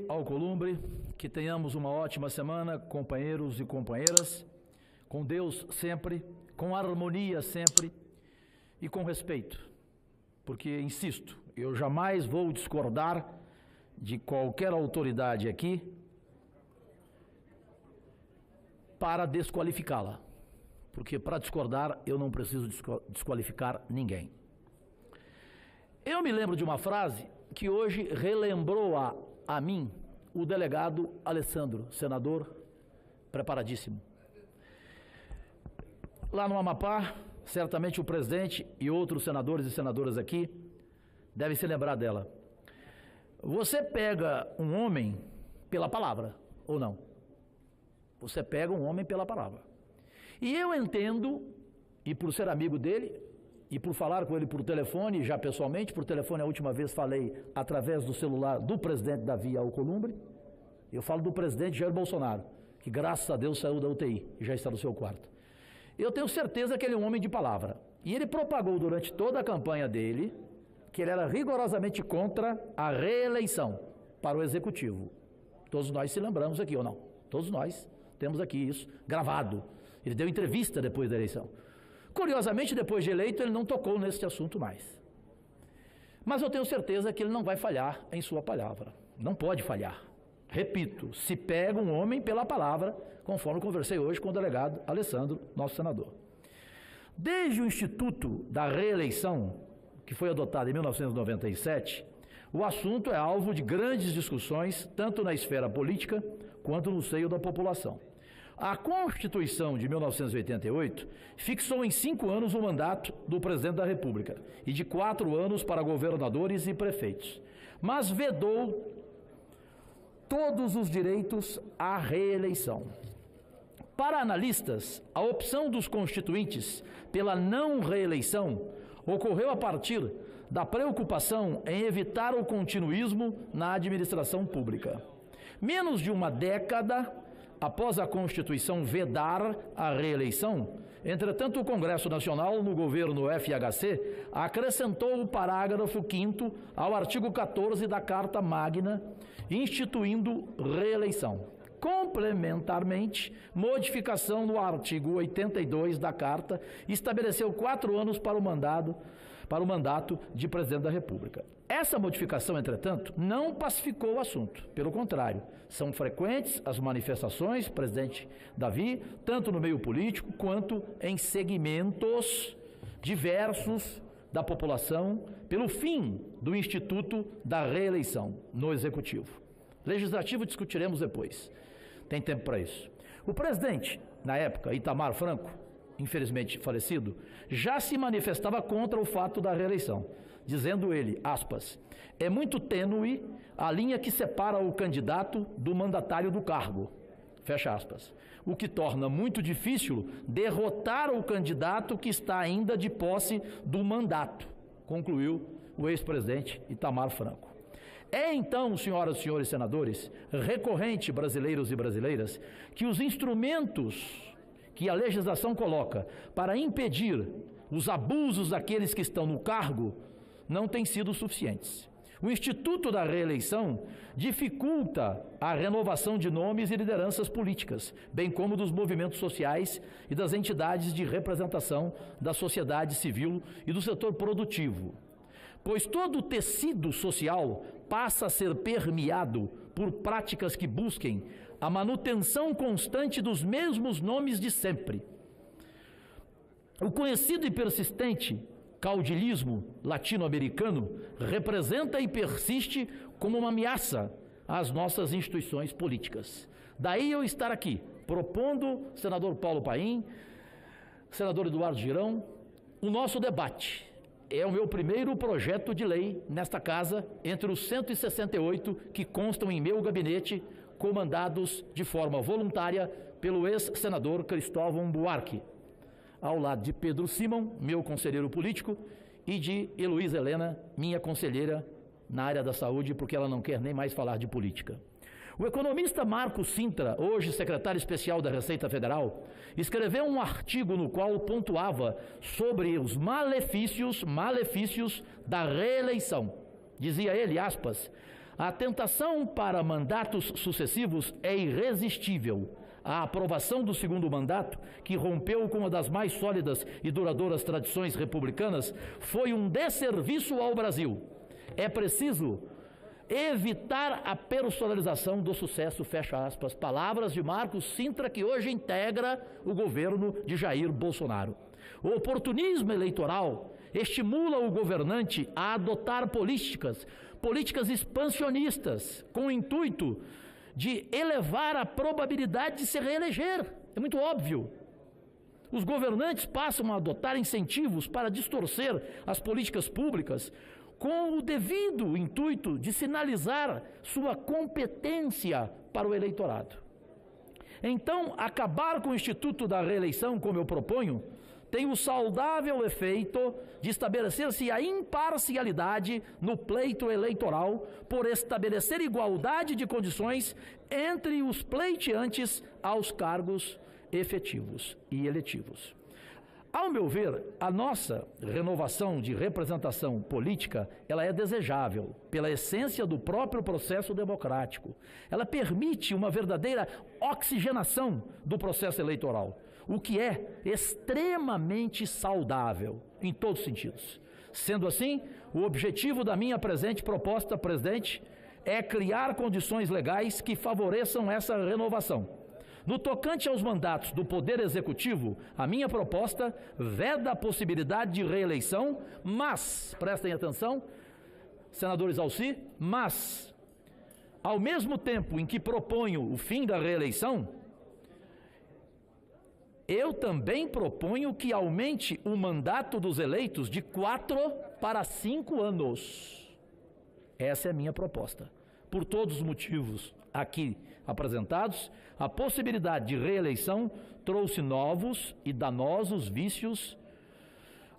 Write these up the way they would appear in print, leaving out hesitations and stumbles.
Alcolumbre, que tenhamos uma ótima semana, companheiros e companheiras, com Deus sempre, com harmonia sempre e com respeito, porque, insisto, eu jamais vou discordar de qualquer autoridade aqui para desqualificá-la, porque para discordar eu não preciso desqualificar ninguém. Eu me lembro de uma frase que hoje relembrou a mim o delegado Alessandro, senador preparadíssimo. Lá no Amapá, certamente o presidente e outros senadores e senadoras aqui devem se lembrar dela. Você pega um homem pela palavra, ou não? Você pega um homem pela palavra. E eu entendo, e por ser amigo dele, e por falar com ele por telefone, já pessoalmente, por telefone a última vez falei através do celular do presidente Davi Alcolumbre, eu falo do presidente Jair Bolsonaro, que graças a Deus saiu da UTI e já está no seu quarto. Eu tenho certeza que ele é um homem de palavra. E ele propagou durante toda a campanha dele que ele era rigorosamente contra a reeleição para o Executivo. Todos nós se lembramos aqui, ou não? Todos nós temos aqui isso gravado. Ele deu entrevista depois da eleição. Curiosamente, depois de eleito, ele não tocou nesse assunto mais. Mas eu tenho certeza que ele não vai falhar em sua palavra. Não pode falhar. Repito, se pega um homem pela palavra, conforme conversei hoje com o delegado Alessandro, nosso senador. Desde o Instituto da Reeleição, que foi adotado em 1997, o assunto é alvo de grandes discussões, tanto na esfera política quanto no seio da população. A Constituição de 1988 fixou em 5 anos o mandato do presidente da República e de 4 anos para governadores e prefeitos, mas vedou todos os direitos à reeleição. Para analistas, a opção dos constituintes pela não reeleição ocorreu a partir da preocupação em evitar o continuismo na administração pública. Menos de uma década após a Constituição vedar a reeleição, entretanto, o Congresso Nacional, no governo FHC, acrescentou o parágrafo 5º ao artigo 14 da Carta Magna, instituindo reeleição. Complementarmente, modificação no artigo 82 da Carta estabeleceu 4 anos para o mandato de presidente da República. Essa modificação, entretanto, não pacificou o assunto. Pelo contrário, são frequentes as manifestações, presidente Davi, tanto no meio político quanto em segmentos diversos da população, pelo fim do Instituto da Reeleição no Executivo. Legislativo discutiremos depois. Tem tempo para isso. O presidente, na época, Itamar Franco, infelizmente falecido, já se manifestava contra o fato da reeleição, dizendo ele, aspas, é muito tênue a linha que separa o candidato do mandatário do cargo, fecha aspas, o que torna muito difícil derrotar o candidato que está ainda de posse do mandato, concluiu o ex-presidente Itamar Franco. É então, senhoras e senhores senadores, recorrente, brasileiros e brasileiras, que os instrumentos que a legislação coloca para impedir os abusos daqueles que estão no cargo não têm sido suficientes. O Instituto da Reeleição dificulta a renovação de nomes e lideranças políticas, bem como dos movimentos sociais e das entidades de representação da sociedade civil e do setor produtivo, pois todo o tecido social passa a ser permeado por práticas que busquem a manutenção constante dos mesmos nomes de sempre. O conhecido e persistente caudilismo latino-americano representa e persiste como uma ameaça às nossas instituições políticas. Daí eu estar aqui, propondo, senador Paulo Paim, senador Eduardo Girão, o nosso debate. É o meu primeiro projeto de lei nesta casa, entre os 168 que constam em meu gabinete, comandados de forma voluntária pelo ex-senador Cristóvão Buarque, ao lado de Pedro Simão, meu conselheiro político, e de Heloísa Helena, minha conselheira na área da saúde, porque ela não quer nem mais falar de política. O economista Marco Sintra, hoje secretário especial da Receita Federal, escreveu um artigo no qual pontuava sobre os malefícios da reeleição. Dizia ele, aspas, A tentação para mandatos sucessivos é irresistível. A aprovação do segundo mandato, que rompeu com uma das mais sólidas e duradouras tradições republicanas, foi um desserviço ao Brasil. É preciso evitar a personalização do sucesso, fecha aspas, palavras de Marcos Sintra, que hoje integra o governo de Jair Bolsonaro. O oportunismo eleitoral estimula o governante a adotar políticas expansionistas, com o intuito de elevar a probabilidade de se reeleger. É muito óbvio. Os governantes passam a adotar incentivos para distorcer as políticas públicas com o devido intuito de sinalizar sua competência para o eleitorado. Então, acabar com o instituto da reeleição, como eu proponho, tem o saudável efeito de estabelecer-se a imparcialidade no pleito eleitoral, por estabelecer igualdade de condições entre os pleiteantes aos cargos efetivos e eletivos. Ao meu ver, a nossa renovação de representação política, ela é desejável pela essência do próprio processo democrático. Ela permite uma verdadeira oxigenação do processo eleitoral, o que é extremamente saudável em todos os sentidos. Sendo assim, o objetivo da minha presente proposta, presidente, é criar condições legais que favoreçam essa renovação. No tocante aos mandatos do Poder Executivo, a minha proposta veda a possibilidade de reeleição, mas, prestem atenção, senadores Alci, mas, ao mesmo tempo em que proponho o fim da reeleição, eu também proponho que aumente o mandato dos eleitos de 4 para 5 anos. Essa é a minha proposta. Por todos os motivos aqui apresentados, a possibilidade de reeleição trouxe novos e danosos vícios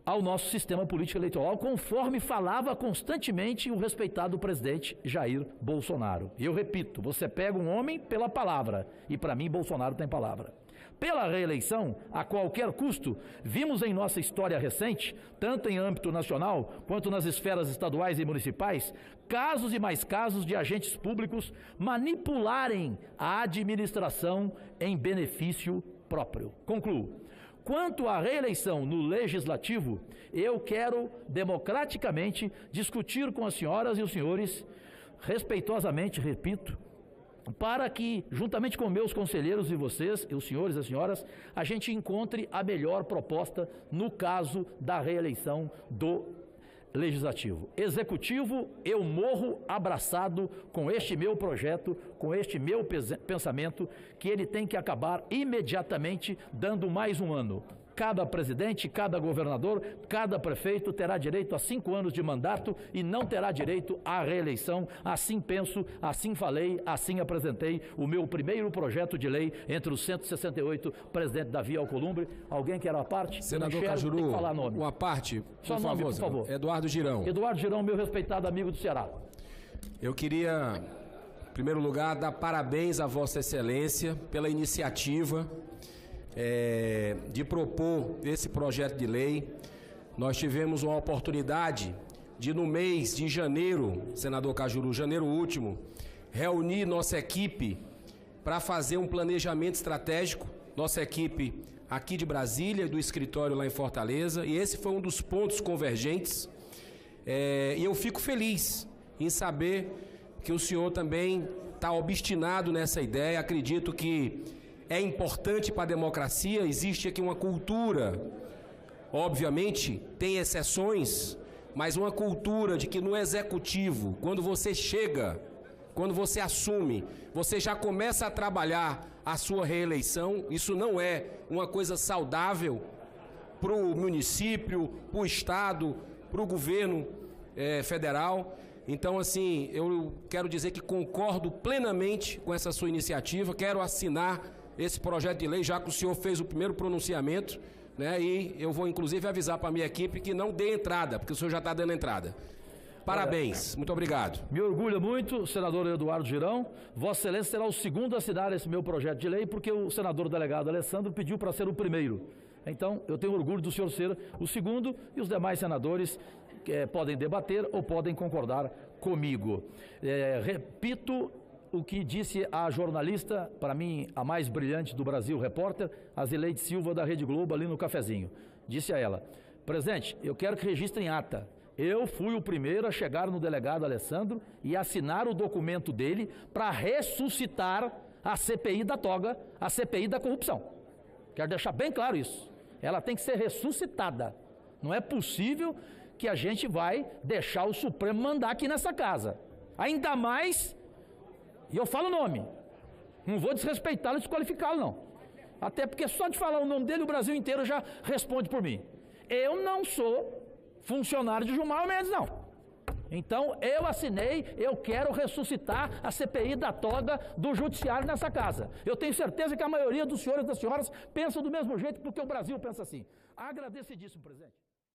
ao nosso sistema político eleitoral, conforme falava constantemente o respeitado presidente Jair Bolsonaro. E eu repito, você pega um homem pela palavra, e para mim Bolsonaro tem palavra. Pela reeleição, a qualquer custo, vimos em nossa história recente, tanto em âmbito nacional quanto nas esferas estaduais e municipais, casos e mais casos de agentes públicos manipularem a administração em benefício próprio. Concluo. Quanto à reeleição no Legislativo, eu quero democraticamente discutir com as senhoras e os senhores, respeitosamente, repito, para que, juntamente com meus conselheiros e vocês, os senhores e as senhoras, a gente encontre a melhor proposta no caso da reeleição do Legislativo. Executivo, eu morro abraçado com este meu projeto, com este meu pensamento, que ele tem que acabar imediatamente, dando mais um ano. Cada presidente, cada governador, cada prefeito terá direito a 5 anos de mandato e não terá direito à reeleição. Assim penso, assim falei, assim apresentei o meu primeiro projeto de lei entre os 168, presidente Davi Alcolumbre. Alguém quer a parte? Senador Cajuru, tem que falar nome. Uma parte, Só nome, por favor. Eduardo Girão. Eduardo Girão, meu respeitado amigo do Ceará. Eu queria, em primeiro lugar, dar parabéns a Vossa Excelência pela iniciativa de propor esse projeto de lei. Nós tivemos uma oportunidade de, no mês de janeiro, senador Cajuru, janeiro último, reunir nossa equipe para fazer um planejamento estratégico, nossa equipe aqui de Brasília e do escritório lá em Fortaleza, e esse foi um dos pontos convergentes. E eu fico feliz em saber que o senhor também está obstinado nessa ideia. Acredito que é importante para a democracia, existe aqui uma cultura, obviamente tem exceções, mas uma cultura de que no executivo, quando você chega, quando você assume, você já começa a trabalhar a sua reeleição. Isso não é uma coisa saudável para o município, para o estado, para o governo federal. Então, assim, eu quero dizer que concordo plenamente com essa sua iniciativa, quero assinar esse projeto de lei, já que o senhor fez o primeiro pronunciamento, né? E eu vou, inclusive, avisar para a minha equipe que não dê entrada, porque o senhor já está dando entrada. Parabéns, muito obrigado. Me orgulha muito, senador Eduardo Girão. Vossa Excelência será o segundo a assinar esse meu projeto de lei, porque o senador delegado Alessandro pediu para ser o primeiro. Então, eu tenho orgulho do senhor ser o segundo e os demais senadores podem debater ou podem concordar comigo. Repito o que disse a jornalista, para mim, a mais brilhante do Brasil, repórter, Azileide Silva, da Rede Globo, ali no cafezinho. Disse a ela: presidente, eu quero que registre em ata. Eu fui o primeiro a chegar no delegado Alessandro e assinar o documento dele para ressuscitar a CPI da toga, a CPI da corrupção. Quero deixar bem claro isso. Ela tem que ser ressuscitada. Não é possível que a gente vai deixar o Supremo mandar aqui nessa casa. Ainda mais, e eu falo o nome, não vou desrespeitá-lo e desqualificá-lo não. Até porque só de falar o nome dele o Brasil inteiro já responde por mim. Eu não sou funcionário de Gilmar Mendes, não. Então, eu assinei, eu quero ressuscitar a CPI da toga do judiciário nessa casa. Eu tenho certeza que a maioria dos senhores e das senhoras pensam do mesmo jeito, porque o Brasil pensa assim. Agradecidíssimo, presidente.